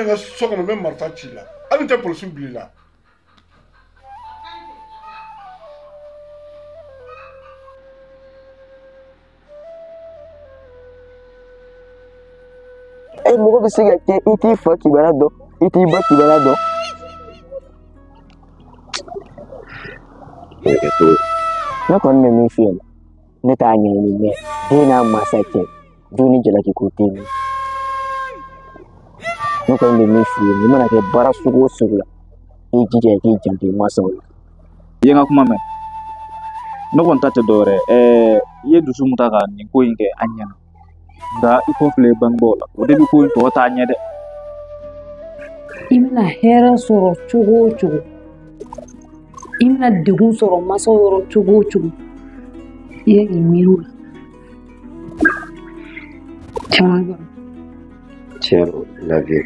nga so kono be marfa ci la ani te police bi la ay mo ko bisiga ke iti fa kibara do iti ba kibara do na kon me mi fiel ne ta nya ni me dina masake duni jela ki kutini no kon me mi fiel ni mana ke bara sugo sugla e jije ke jambe maso yenga kuma me no kon tate dore ye dusu mutaka ni ko inge anya da iko fle bangbola o de ko to ta anya de imna hera soro chugo chugo imna degun soro maso yoro chugo chugo ye imiru chama Cielo, la vie.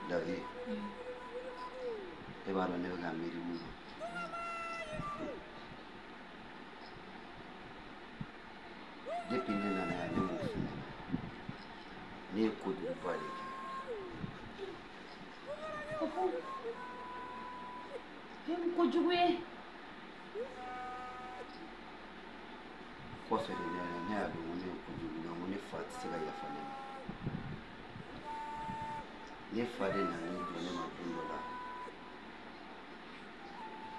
David, e baro ne ga meri mu. Depuis ne na ne mu fini. Ne ko du pale. ko juguye Ko fe ne a do ne ko du no ne fa ti ga ya fa ne. Ne fa de na ne do ne ma do la.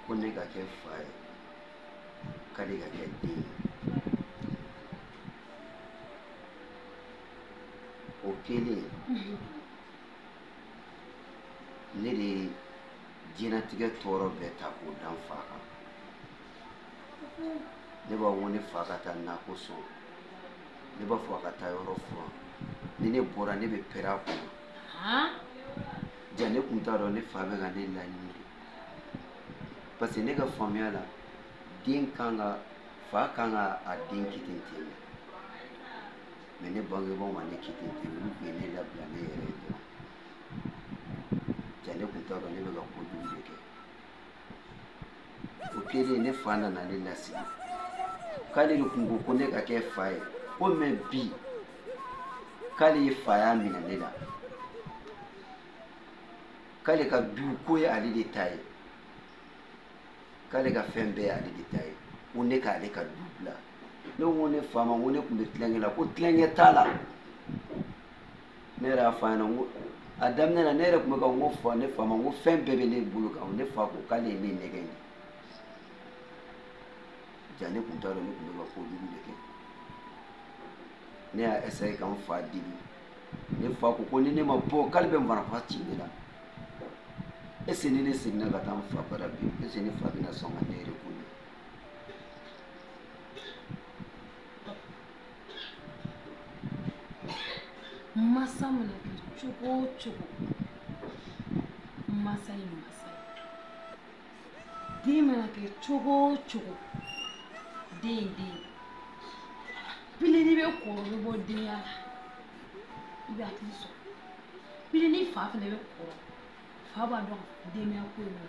Ko ne ga ke fa ka de ga ke di. O kele ne de jinatigɛ tɔɔrɔ bɛɛ ta k'o dan fa kan ne b'a wɔ ne fa ka taa nakɔ sɔn ne b'a fɔ a ka taa yɔrɔ furan ni ne bɔra ne bɛ pɛrɛ a kɔnɔ ja ne kun t'a dɔn ne fa bɛ ka ne laɲini parce que ne ka faamuya la den kan ka fa kan ka a den kiten ten mais ne bangebaaw ma ne kiten ten olu tun ye ne labila ne yɛrɛ ye dɔrɔn ja ne kun t'a dɔn ne bɛ ka kojugu de kɛ o kɛlen ne fa nana ne lasigi k'ale de kun ko ne ka kɛ fa ye ko mɛ bi k'ale ye faya minɛ ne la k'ale ka du ko ye ale de ta ye k'ale ka fɛn bɛɛ ye ale de ta ye ko ne k'ale ka du bila ne ko ne fa ma ko ne kun bɛ tilankɛ la ko tilankɛ t'a la ne yɛrɛ y'a f'a ɲɛna ko a daminɛ na ne yɛrɛ kun bɛ ka n ko fɔ ne fa ma ko fɛn bɛɛ bɛ ne bolo kan ne fa ko k'ale ye ne nɛgɛ ye ja ne kun t'a dɔn ne kun bɛ ka kojugu de kɛ ne y'a essayer ka n fa digi ne fa ko ni ne ma bɔ k'ale bɛ marifa ci ne la est ce que ni ne seginna ka taa n fa bara bi est ce que ne fa bɛna sɔn ka ne yɛrɛ ko masa mana kɛ cogo o cogo masa ye masa ye den mana kɛ cogo o cogo den ye den ye bili n'i bɛ kɔrɔ bɛ bɔ denya la i bɛ hakili sɔrɔ bili ni fa fana bɛ kɔrɔ fa b'a dɔn denbaya ko in na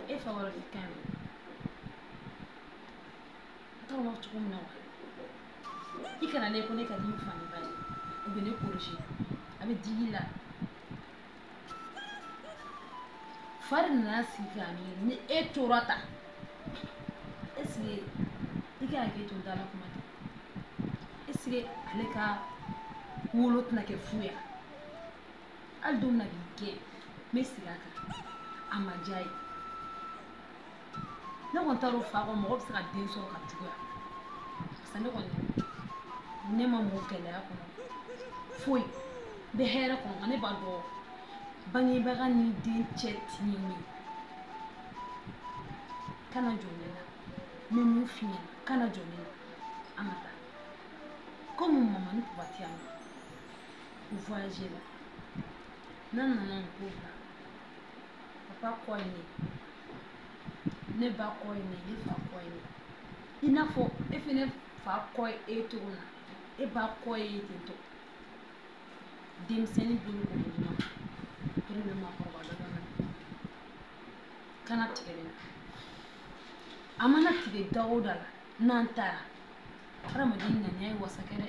e fa wɛrɛ tɛ kan ye t'aw ma cogo min na wa i kana ne ko ne ka di n fa ni ba ye u bɛ ne kɔlɔsi a bɛ digi la fa de nana sigi k'a miiri ni e tora ta est-ce que i ka hakili to dala kuma tɛ est-ce que ale ka wolo tɛna kɛ fu ya hali don na k'i gɛn n bɛ sigi a kan a ma diya ye ne kɔni t'a dɔn fa kɔ mɔgɔ bɛ se ka den sɔrɔ ka juguya parce que ne kɔni ne ma mɔ gɛlɛya kɔnɔ foyi n bɛ hɛrɛ kɔnɔ nka ne b'a dɔn bangebaga ni den cɛ ti ye min kana jɔ ne la n bɛ mun f'i ɲɛna kana jɔ ne la an ka taa komi mama ni papa tɛ yan nɔ u voyagé la n'an nana nin ko bila papa kɔ ye ne ba kɔ ye ne fa kɔ ye ne i n'a fɔ e fɛnɛ fa kɔ ye e cogo min na e ba kɔ ye ten tɔ denmisɛnnin bolo ko ɲuman kelen bɛ maakɔrɔba dɔ la kana tigɛ ne na a mana tigɛ da o da la n'an taara hadamaden ŋaniya ye wasakɛ dɛ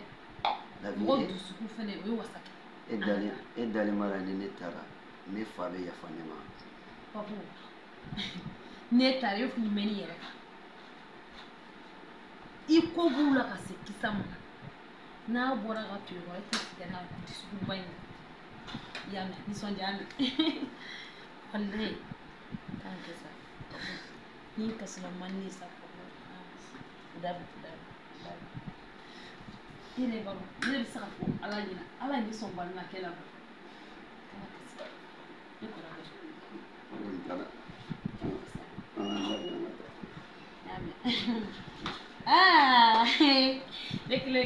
mɔgɔ dusukun fɛnɛ o ye wasakɛ e dalen mara ni ne taara ne fa bɛ yafa ne ma papo ne taara e kun mɛ ni yɛrɛ kan i ko b'u la ka se kisa ma n'a bɔra ka to yen kɔrɔ e tɛ sigi n'a dusukunba in i y'a mɛn nisɔndiya mɛn walayi k'an kɛ sa ni kasila man di sa papo dabi i yɛrɛ b'a dɔn ne bɛ se ka fɔ ala ɲɛna ala ye ne sɔn balimakɛ la kana kasi ne kɔrɔ bɛ ah lekile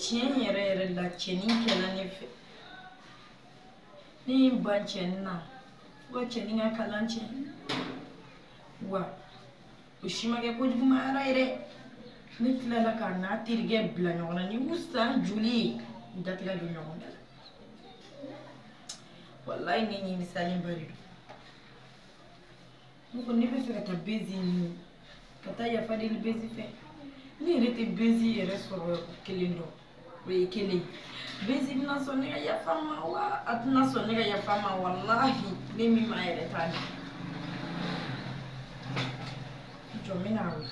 tiɲɛ yɛrɛ yɛrɛ la cɛnin kɛla ne fɛ ne ye n ban cɛnin na fo ka cɛnin ka kalan tiɲɛ wa o si ma kɛ kojuguma ara ye dɛ ne tilala k'a n'a terikɛ bila ɲɔgɔn na ni u san joli ye u datigɛ don ɲɔgɔn da la walayi ne ɲimisalen ba de don ne ko ne bɛ fɛ ka taa bezi ɲini ka taa yafa deli bezi fɛ ne yɛrɛ tɛ bezi yɛrɛ sɔrɔ kelen dɔn o ye kelen bezi bɛna sɔn ne ka yafa ma wa a tɛna sɔn ne ka yafa ma walahi ne min ma yɛrɛ t'a dɔn jɔ n bɛna wele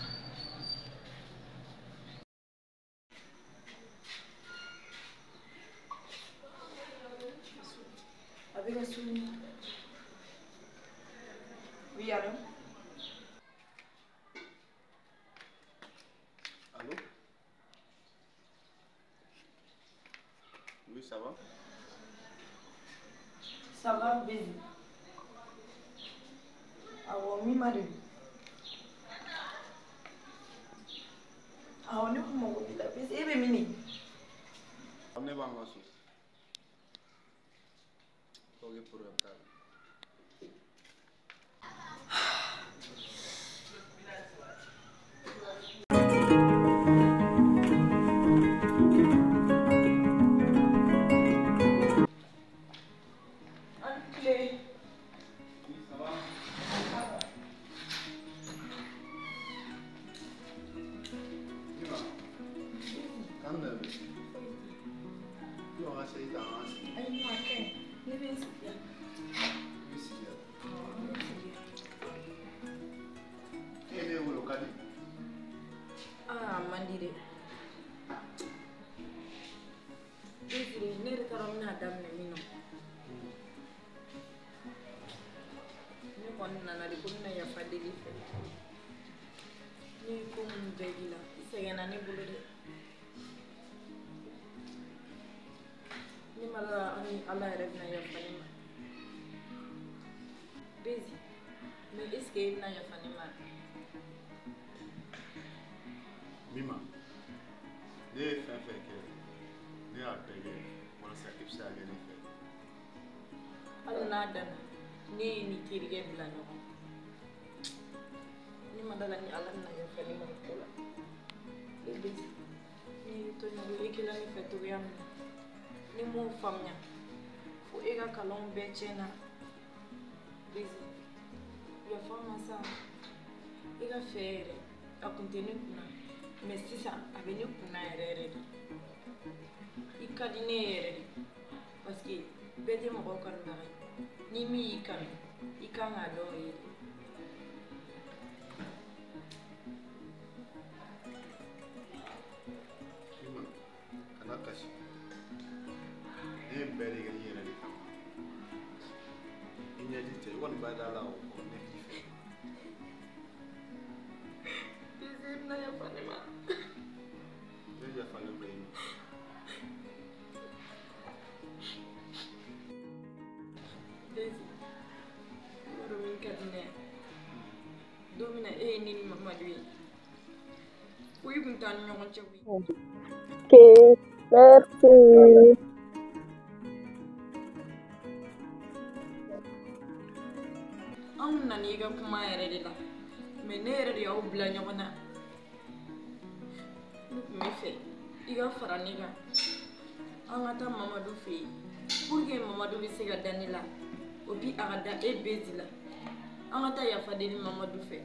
a bɛ ka suni oui allô. Allô? Oui, ça va? Ça va, bébé. Awo mi ma de. Awo ne kuma ko la bébé e be mini. Ne b'an ka so. Ok, problème t'a la. na yafa deli fɛ ni ko mun bɛɛ k'i la i sɛgɛnna ne bolo dɛ ni ma la ni ala yɛrɛ bɛna yafa ne ma Bezi mais est-ce que i bɛna yafa ne ma Mima, ne ye fɛn fɛn kɛ ne y'a bɛɛ kɛ walasa i bɛ se ka kɛ ne fɛ hali n'a danna ne ye ni terikɛ bila ɲɔgɔn ne ma dala ni ala bɛna yafa ne ma ko la Bezi ni tɔɲɔgɔn i kɛla ne fɛ togoya min na ni m'o faamuya fo e ka kalanw bɛɛ tiɲɛna Bezi yafa n ma sa i ka fɛ yɛrɛ a kun tɛ ne kunna mais sisan a bɛ ne kunna yɛrɛ yɛrɛ de i ka di ne yɛrɛ de parce que bɛɛ tɛ mɔgɔw kanubaga ye ni min y'i kanu i kan k'a dɔn o ye Mima, kana kasi ne ye bɛɛ de kɛ n yɛrɛ de kama i ɲɛji tɛ i kɔni b'a da la o ne b'i fɛ Bezi i bɛna yafa ne ma ne yafalen bɛ i ma Bezi yɔrɔ min ka di ne ye don min na e ye ne ni Mamadu ye ko i kun t'an ni ɲɔgɔn cɛ koyi Ok, merci. anw nana i ka kuma yɛrɛ de la mais ne yɛrɛ de y'aw bila ɲɔgɔn na ne kun bɛ fɛ i ka fara ne kan an ka taa Mamadu fɛ yen pour que Mamadu bɛ se ka da ne la o bi a ka da e Bezi la an ka taa yafa deli Mamadu fɛ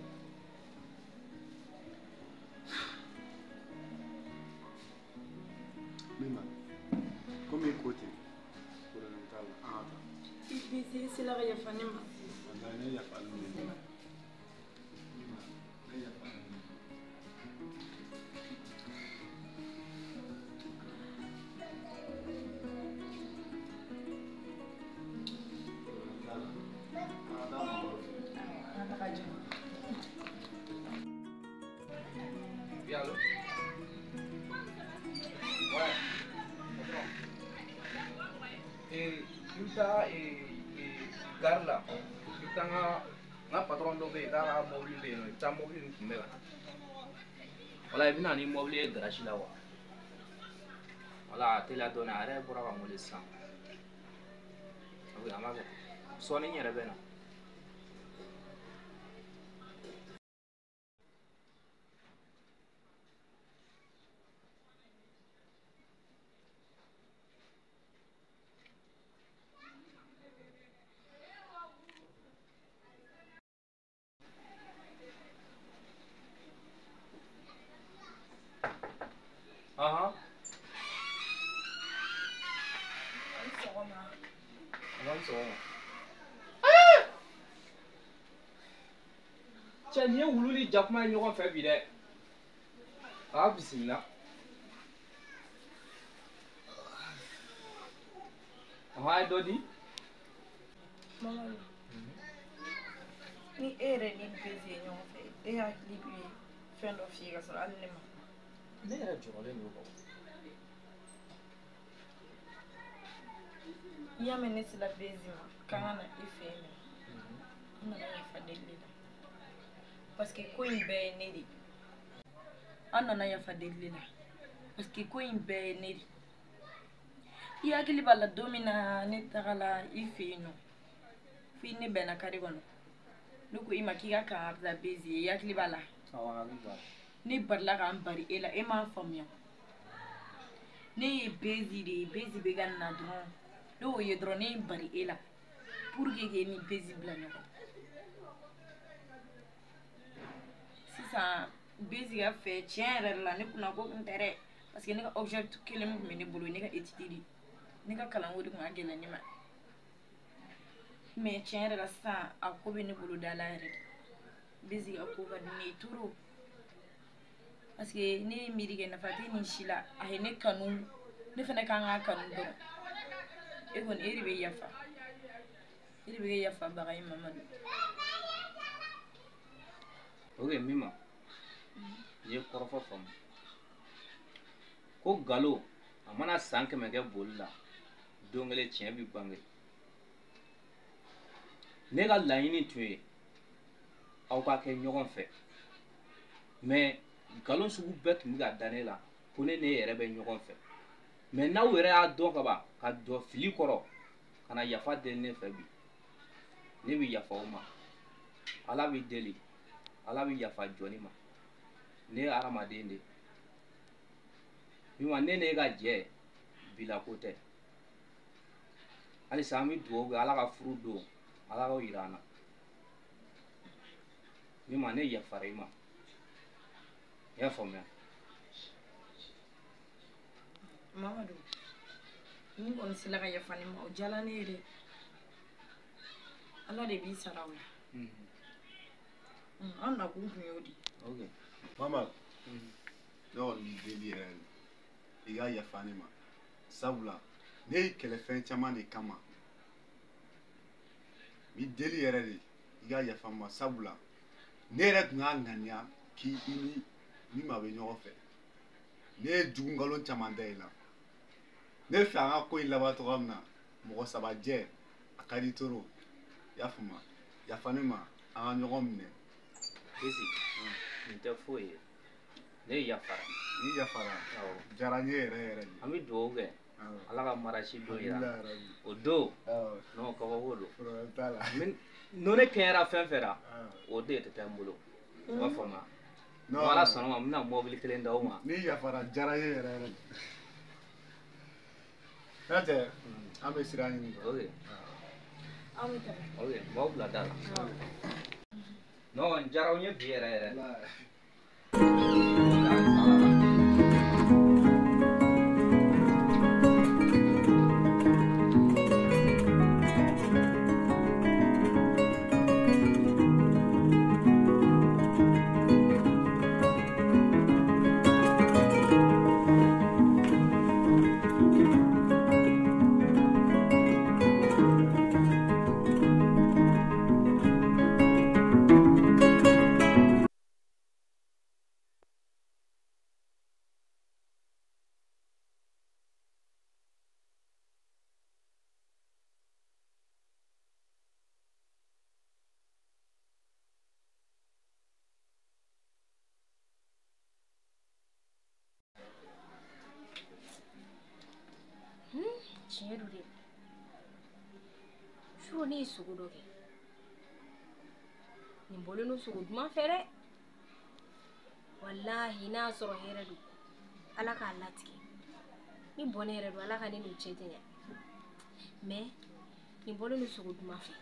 Mima, komi i ko ten problème t'a la an ka taa i Bezi i sera ka yafa ne ma wallahi ne yafalen bɛ i ma Mima, ne yafalen bɛ i ma Oui, allô? Ouais. Et il t'a gare là. Il t'a un patron de il t'a mobile, il t'a mobile une mère. Voilà, il vient à l'immobilier garage là. Voilà, tu l'as donné à rien pour avoir mon sang. Oui, à ma vie. Sonne n'y est bien. Cɛ nin ye wulu ni jakuma ye ɲɔgɔn fɛ bi dɛ a bisimila a ye dɔ di Mamadu ni e yɛrɛ ni Bezi ye ɲɔgɔn fɛ e hakili bɛ fɛn dɔ f'i ye ka sɔrɔ hali ne ma ne yɛrɛ jɔrɔlen don kɔ i y'a mɛn ne sera Bezi ma k'an ka na i fɛ yen n nana yafa deli la parce que ko in bɛɛ ye ne de an nana yafa deli la parce que ko in bɛɛ ye ne de i hakili b'a la don min na ne tagala i fɛ yen nɔ f'i ne bɛnna kare kɔnɔ ne ko i ma k'i ka kan ka taa Bezi ye i hakili b'a la ne barila k'an bari e la e m'a faamuya ne ye Bezi de ye Bezi bɛ ka na dɔrɔn ne y'o ye dɔrɔn ne ye bari e la pour que k'e ni Bezi bila ɲɔgɔn sisan Bezi ka fɛ tiɲɛ yɛrɛ la ne kunna ko kun tɛ dɛ parce que ne ka objectif kelen min tun bɛ ne bolo ne ka étude de ne ka kalanko de tun ka gɛlɛn ne ma mais tiɲɛ yɛrɛ la sisan a ko bɛ ne bolo da la yɛrɛ de Bezi ka ko ka di ne ye trop parce que ne ye miiri kɛ nafa tɛ nin si la a ye ne kanu ne fana kan k'a kanu dɔrɔn e kɔni e de bɛ yafa e de bɛ kɛ yafabaga ye Mamadu Ok, Mima. Ye kɔrɔfɔ faamu. Ko galo a mana san 100 kɛ boli la don kelen tiɲɛ bi bange. Ne ka laɲini tun ye aw ka kɛ ɲɔgɔn fɛ. Mais galon sugu bɛɛ tun bɛ ka da ne la ko ne yɛrɛ bɛ ɲɔgɔn fɛ. Mais n'aw yɛrɛ y'a dɔn ka ban ka jɔ fili kɔrɔ ka na yafa deli ne fɛ bi. Ne bi yafa o ma. Ala bi deli. Ala bi yafa jɔni ma. Ne ye hadamaden de. Mima ne ka jɛ bila ko tɛ. Halisa an bɛ dugawu kɛ Ala ka furu don Ala k'o yira an na. Mima ne yafara i ma. I y'a faamuya. Mamadu, ni kɔni sela ka yafa ne ma o jala ne ye dɛ. Ala de b'i sara o la. An nakun tun y'o di. Ok. Mama, ne kɔni b'i deli yɛrɛ de. I ka yafa ne ma. Sabula, ne ye kɛlɛfɛn caman de kama. B'i deli yɛrɛ de. I ka yafa ma sabula. Ne yɛrɛ tun k'a ŋaniya k'i ni Mima bɛ ɲɔgɔn fɛ. Ne ye jugu nkalon caman da i la. Ne fɛ an ka ko in laban cogoya min na, mɔgɔ 3 jɛ a ka di toro. I y'a faamu. Yafa ne ma an ka ɲɔgɔn minɛ. Bezi, nin tɛ foyi ye. Ne yafara. Ni yafara. Diyara n ye yɛrɛ yɛrɛ de. An bɛ dugawu kɛ. Ala ka marasi don yira. O don, n'o kabako don. Problème t'a la. N'o ne kɛɲɛra fɛn fɛn ra, o de tɛ taa n bolo. I b'a faamuya. Ala sɔnna ma n bɛna mobili kelen d'aw ma. Ni yafara diyara n ye yɛrɛ yɛrɛ de. N'o tɛ, an bɛ sira ɲini. Ok. Aw bɛ tɛmɛ. Ok, n b'aw bila da la. Non, n diyara n ye bi yɛrɛ yɛrɛ. Tiɲɛ don dɛ. Su ne ye sogo dɔ kɛ. Nin bɔlen don sogo duman fɛ dɛ. Walahi n'a y'a sɔrɔ hɛrɛ don. Ala k'a latigɛ. Ni bɔnɛ yɛrɛ don Ala ka ne n'u cɛ janya. Mais nin bɔlen don sogo duman fɛ.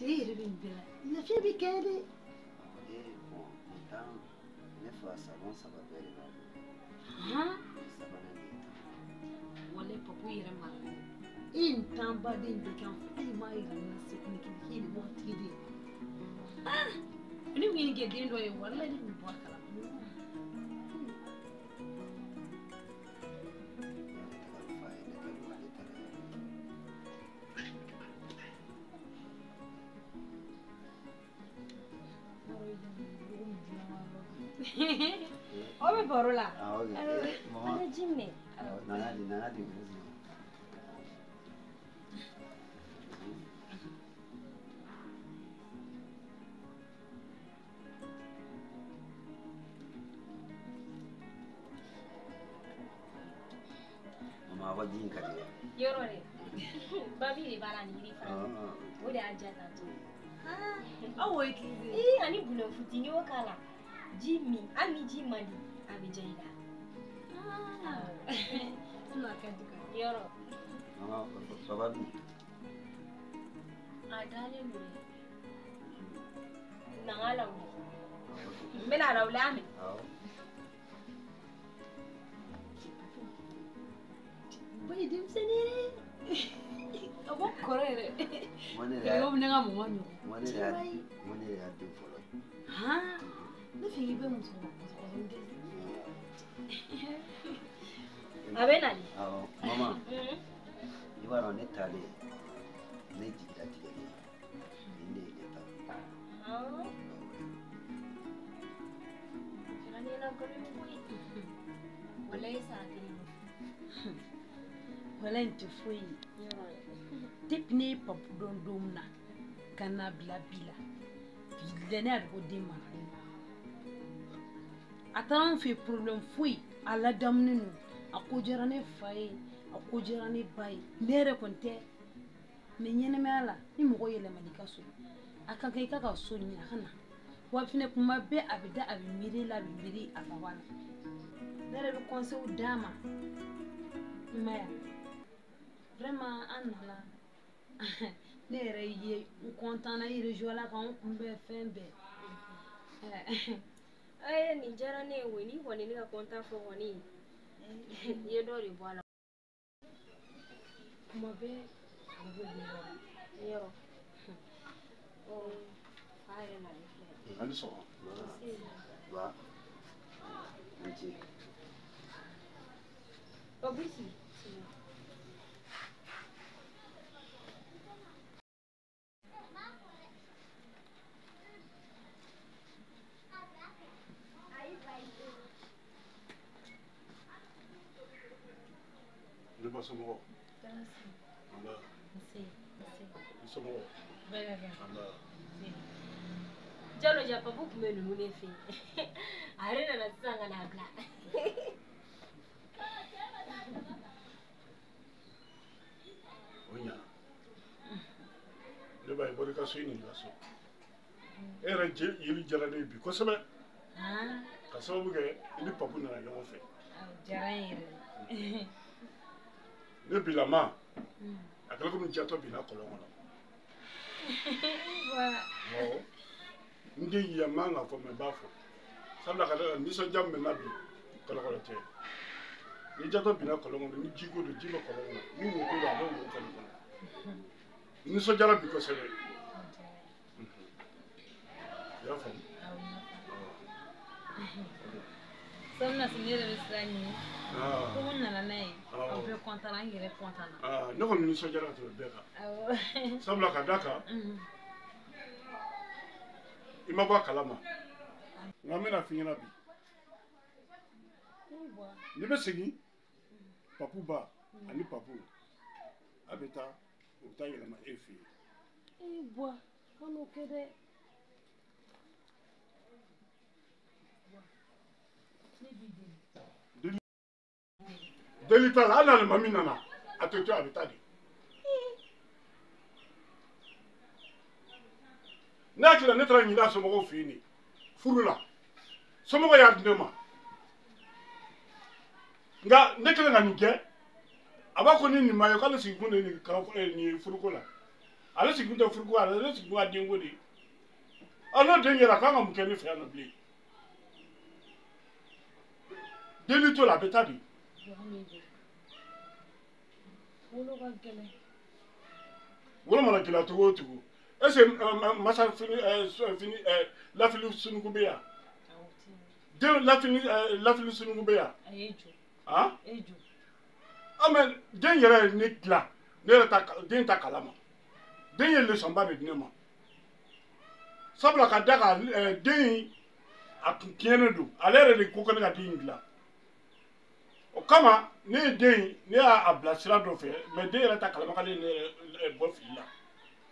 Cɛ yɛrɛ bɛ nin bɛɛ la. Lafiya bɛ kɛ dɛ. Ne fa salon 3 bɛɛ de b'a bolo. Sabanan de ye tan. Walayi papu yɛrɛ ma. E ye nin tan baden bɛɛ kɛ an fɛ. Hali m'a yira n na se ko ne k'i ye nin waritigi de ye. Ne kun ye nin kɛ den dɔ ye walayi ne kun bɛ bɔ a kalama. O bɛ baro la. Ok. An ka ji minɛ. Nana di. Mama, aw ka ji in ka di. Yɔrɔ dɛ. Babi de b'a la nin yiri fana. O de y'a diya tantôt. Aw y'o utiliser. Ani bulonfuti n'i y'o k'a la. Ji min hali ni ji man di a bɛ diya i la. Sinon a ka di ka. Yɔrɔ. Mama, papa dun? A dalen don dɛ. Na n ka lawuli. N bɛna lawuli a mɛn. Ba ye denmisɛnnin yɛrɛ. A bɔ kɔrɔ yɛrɛ. Kele ko ne ka mɔgɔ ɲɔgɔn. Mɔni de y'a den fɔlɔ. Ne fɛ i bɛ muso A bɛ na de. Awɔ, mama. I b'a dɔn ne taalen ne jiginna tigɛli ni ne ye ne ta. Wala in tɛ foyi ye. Depuis ne ye papu dɔn don min na ka na bila bi la bilahi ne y'a dɔn ko den maralen don. A taara an fɛ problème foyi a ladamunen don. A ko diyara ne fa ye a ko diyara ne ba ye ne yɛrɛ kɔni tɛ mais ɲɛnɛmaya la ni mɔgɔ yɛlɛmana i ka so a ka kan i ka so ɲini a ka na wa fɛnɛ kuma bɛɛ a bɛ da a bɛ miiri la a bɛ miiri a ka wala ne yɛrɛ bɛ conseil d'a ma i ma ye vraiment an nana ne yɛrɛ ye n content na i rejoint la kan kunbɛn fɛn bɛɛ. Nin diyara ne ye o ni kɔni ne ka content fɔ kɔni i ye dɔ de bɔ a la. Kuma bɛɛ a bɛ yɔrɔ fa yɛrɛ nalen filɛ. Ani sɔgɔma. Ba. Nti. O bisi. Ne ba somɔgɔw. Ala. Somɔgɔw. Ala. Jalo ja papu kun bɛ ninnu de fɛ yen a yɛrɛ nana sisan ka n'a bila. O ɲana ne b'a ye bɔra i ka so i nin ka so e yɛrɛ yeli diyara ne ye bi kosɛbɛ ka sababu kɛ i ni papu nana ɲɔgɔn fɛ. Diyara n ye yɛrɛ. Ne bilama a kɛra komi jatɔ binna kɔlɔn kɔnɔ. N den yi man kan ka fɔ mɛ n b'a fɔ sabula ka da nisɔndiya min bɛ n na bi kɔlɔkɔlɔ tɛ ni jatɔ binna kɔlɔn kɔnɔ ni ji ko don ji bɛ kɔlɔn kɔnɔ ni wo ko don a bɛ wo fɛnɛ kɔnɔ nisɔndiyara bi kosɛbɛ i y'a faamu. Samina si ne yɛrɛ bɛ siran ɲini ko n nana n'a ye aw bɛɛ content na n yɛrɛ content na. Ne kɔni nisɔndiyara ka tɛmɛ bɛɛ kan sabula ka da kan i ma bɔ a kalama nka n bɛna f'i ɲɛna bi ne bɛ segin papu ba ani papu a bɛ taa u bɛ taa yɛlɛma e fɛ yen. Buwa kan'o kɛ dɛ. Deli t'a la hali n'alimami nana a tɛ to a bɛ taa de. Ne hakili la ne taara ɲinɛ a somɔgɔw fɛ yen de furu la somɔgɔ y'a di ne ma nka ne kɛlen ka nin kɛ a b'a ko ni nin ma ye k'ale sigikun de ye nin furuko la ale sigikun tɛ furuko la ale sigikun ka denko de ye n'o den yɛrɛ a kan ka mun kɛ ne fɛ yan nɔ bilen deli to la a bɛ taa de. Wolo mana gɛlɛya cogo o cogo est ce que masa lafili sunugu bɛ yan den lafili sunugu bɛ yan mɛ den yɛrɛ ye ne dilan ne yɛrɛ den ta kalama den ye leçon ba de di ne ma sabula ka da kan den a tun tiɲɛnen don ale yɛrɛ de ko ko ne ka den in dilan o kama ne ye den ne y'a bila sira dɔ fɛ mɛ den yɛrɛ ta kalama k'ale ne yɛrɛ bɔ fili la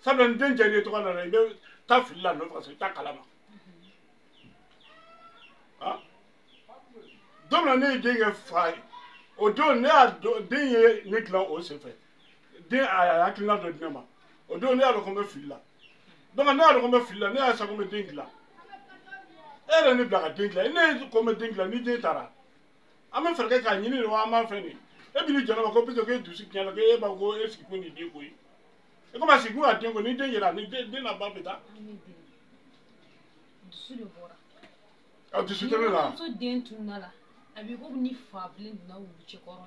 sabula ni den jɛlen tɔgɔ la i bɛ taa fili la nɔfɛ ka sɔrɔ i t'a kalama don min na ne ye den kɛ fa ye o don ne y'a dɔn den ye ne dilan o senfɛ den a hakilina dɔ di ne ma o don ne y'a dɔn ko n bɛ fili la donc ne y'a dɔn ko n bɛ fili la ne y'a san ko n bɛ den dilan e yɛrɛ ne bila ka den dilan ne ko n bɛ den dilan ni den taara an bɛ fɛɛrɛ kɛ k'a ɲini de wa an b'a fɛn de e bi ni jɔn ma ko peut-être ko e dusu tiɲɛna ko e b'a ko e sigi ko nin den ko ye e komi a sigi ko a den ko ni den yɛlɛ ni den na ba bɛ taa. Dusu de bɔra. A dusu tɛ ne la. Muso den tununa la a b'i komi ni fa bilen donna wulu cɛkɔrɔ la.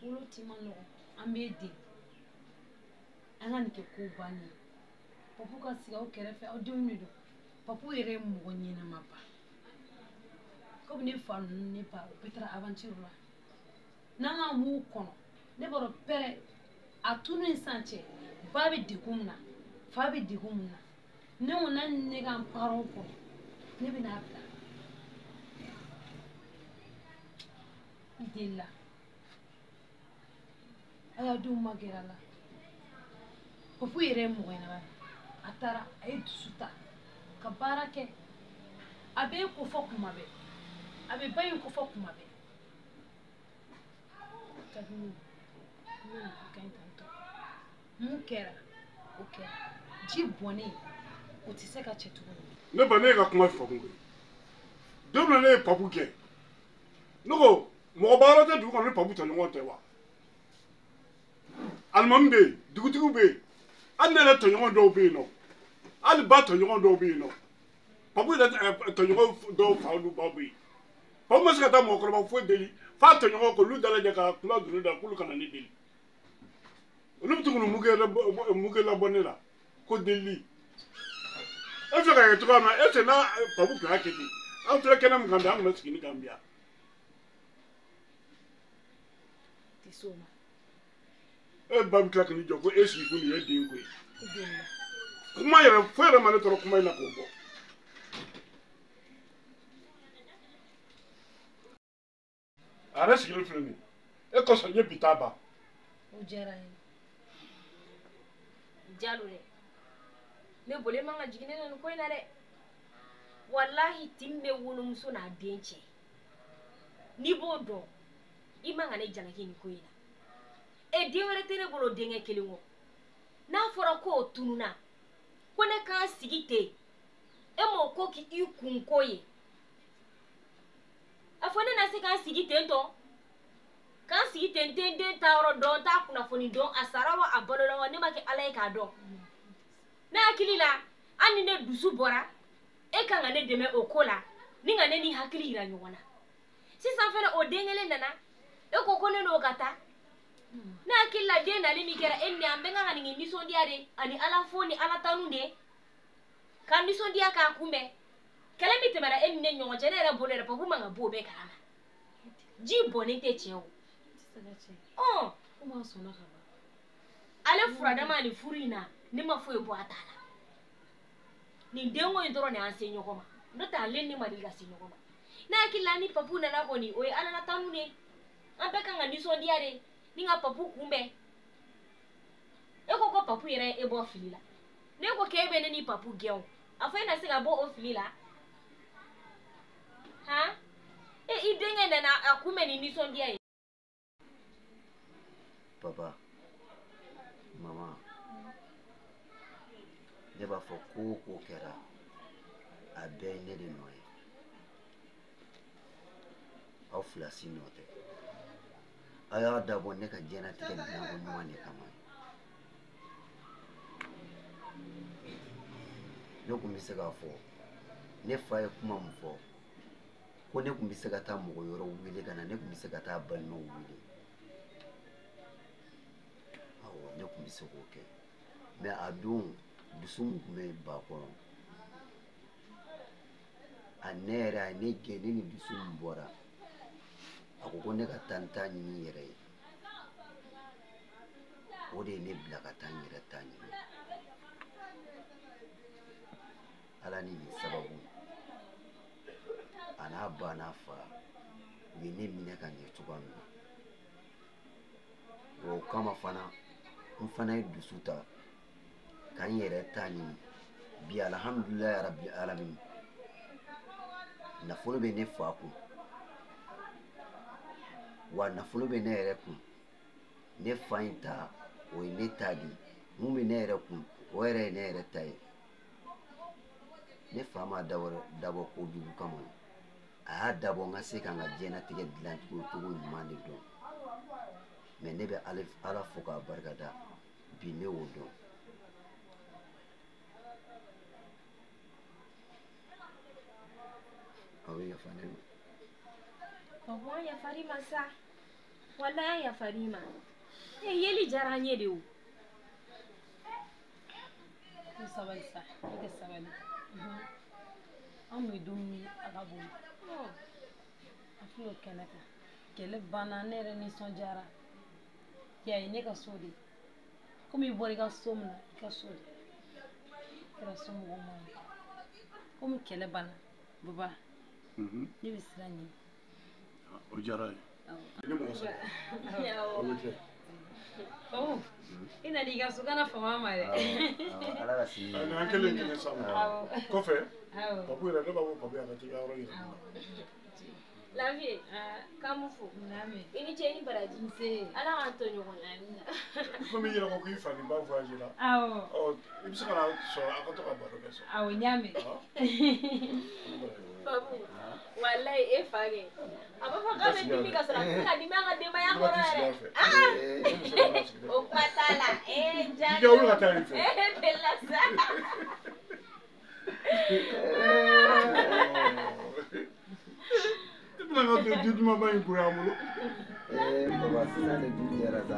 wolo ti ma nɔgɔ an b'e deli an ka nin kɛ ko bannen ye papu ka sigi aw kɛrɛfɛ aw denw de don papu yɛrɛ ye mɔgɔ ɲɛnama ba komi ne fa ninnu ne ba u bɛɛ taara aventure la n'an ka m'u kɔnɔ ne b'a dɔn pɛrɛ a tunu ni sisan cɛ ba bɛ degun min na fa bɛ degun min na ne ko na ne ka n parents kɔnɔ ne bɛ n'a bila i delila a y'a denw magɛrɛ a la papu yɛrɛ ye mɔgɔ ɲɛnama a taara a ye dusu ta ka baara kɛ a bɛ ko fɔ kuma bɛɛ a bɛ ba in ko fɔ kuma bɛɛ ka di ne ye ne ka ɲi tantɔ mun kɛra o kɛra ji bɔnnen o tɛ se ka cɛ tuguni. ne ba ne ka kuma fɔ kun koyi don min na ne ye papu kɛ ne ko mɔgɔ baara tɛ dugu kɔnɔ ni papu tɔɲɔgɔn tɛ wa alimami bɛ yen dugutigiw bɛ yen hali ne yɛrɛ tɔɲɔgɔn dɔw bɛ yen nɔ hali ba tɔɲɔgɔn dɔw bɛ yen nɔ papu yɛrɛ tɔɲɔgɔn dɔw fa olu baw bɛ yen papu ma se ka taa mɔgɔkɔrɔba foyi deli f'a tɔɲɔgɔn k'olu dalajɛ ka kuma dunu da k'olu kana ne deli olu bɛ to k'u muke labɔ ne la ko delili e fɛ ka kɛ cogoya min na e tɛ n'a papu tun y'a kɛ ten an filɛ kɛnɛ min kan bi an tun bɛ sigi ni kan bi yan. e ba bɛ tila k'i jɔ ko e sigi kun nin ye den ko ye kuma yɛrɛ fo yɛrɛ ma ne tɔɔrɔ kuma in na k'o bɔ. a yɛrɛ sigilen filɛ nin ye e kosɔn n ye bi taa ban. o diyara n ye. Jalo dɛ ne bolo man ka jigin ne na nin ko in na dɛ walahi tin bɛ wolomuso n'a den cɛ n'i b'o dɔn i man ka ne jalaki nin ko in na den wɛrɛ tɛ ne bolo denkɛ kelen kɔ n'a fɔra k'o tununa ko ne k'an sigi ten e m'o ko k'i kun ko ye a fɔ ne na se k'an sigi ten tɔ k'an sigi ten den ta yɔrɔ dɔn t'a kunnafoni dɔn a sara wa a balola wa ne ma kɛ ala ye k'a dɔn ne hakili la an ni ne dusu bɔra e kan ka ne dɛmɛ o ko la ni ka ne ni hakili yira ɲɔgɔn na sisan fɛnɛ o den kelen nana e ko ne n'o ka taa ne hakili la den nali min kɛra e ni an bɛ ka nin nisɔndiya de ani ala fo ni ala tanu de ka nisɔndiya k'a kunbɛn kɛlɛ min tɛmɛna e ni ne ɲɔgɔn cɛ ne yɛrɛ bolo yɛrɛ papu man ka bɔ o bɛɛ kalama ji bɔnnen tɛ tiɲɛ o ale furadama ni furu in na ne ma foyi bɔ a ta la nin denko in dɔrɔn de an se ɲɔgɔn ma n'o tɛ ale ne ma deli ka se ɲɔgɔn ma ne hakili la ni papu nana kɔni o ye ala la tanu de an bɛɛ kan ka nisɔndiya de ni ka papu kunbɛn e ko papu yɛrɛ ye e bɔ fili la ne ko k'e bɛ ne ni papu gɛn o a fɔ e na se ka bɔ o fili la han i denkɛ nana a kunbɛn ni nisɔndiya ye. Papa, mama, ne b'a fɔ ko o ko kɛra a bɛɛ ye ne de nɔ ye aw fila si nɔ tɛ a y'a dabɔ ne ka diɲɛlatigɛ dilanko ɲuman de kama ne kun bɛ se k'a fɔ ne fa ye kuma min fɔ ko ne kun bɛ se ka taa mɔgɔ yɔrɔ wele ka na ne kun bɛ se ka taa balimaw wele ne kun bɛ se k'o kɛ mɛ a don dusu min kun bɛ ba kɔnɔ a ne yɛrɛ a ne gɛn ne ni dusu min bɔra a ko ne ka taa n ta ɲini n yɛrɛ ye o de ye ne bila ka taa n yɛrɛ ta ɲini ala ni nin sababu a n'a ba n'a fa u ye ne minɛ ka ɲɛ cogoya min na o kama fana n fana ye dusu ta ka n yɛrɛ ta ɲini bi alhamdulilayi yarabi alamin nafolo bɛ ne fa kun wa nafolo bɛ ne yɛrɛ kun ne fa in ta o ye ne ta di mun bɛ ne yɛrɛ kun o yɛrɛ ye ne yɛrɛ ta ye ne fa ma dabɔ kojugu kama a y'a dabɔ n ka se ka n ka diɲɛlatigɛ dilan cogo ɲuman de dɔn mɛ ne bɛ ala fo k'a barikada bi ne y'o dɔn aw bɛ yafa ne ma papa yafari ma sa wallahi ya farima yeli jaranye de o sabali sa ite sabali an bɛ dumuni a ka bon a filɛ o kɛnɛ kan kɛlɛ banna ne yɛrɛ nisɔndiyara yaye ne ka so de komi i bɔra i ka so min na i ka so de kɛra somɔgɔ ma ye komi kɛlɛ banna baba ne bɛ siran ɲɛ o diyara ye ne mɔgɔ saba i nana i ka so kana fama ma dɛ ala ka si an kelen kelen sama kɔfɛ papu yɛrɛ ne b'a fɔ papu a ka t'i ka yɔrɔ yira Lafiye kamu fo i ni cɛ ni baraji ala k'an to ɲɔgɔn na komi i yɛrɛ ko k'i fa ni ba voyage la i bɛ se ka na sɔrɔ a ka to ka baro kɛ so awɔ n y'a mɛn babu walayi e fa kɛ a b'a fɔ k'a bɛ dimi ka sɔrɔ a tɛ ka dimi an ka denbaya kɔrɔ yɛrɛ o kuma t'a la jaabi bɛla sa bɛna ka du dumanba in bonya an bolo baba sisan de du jɛra sa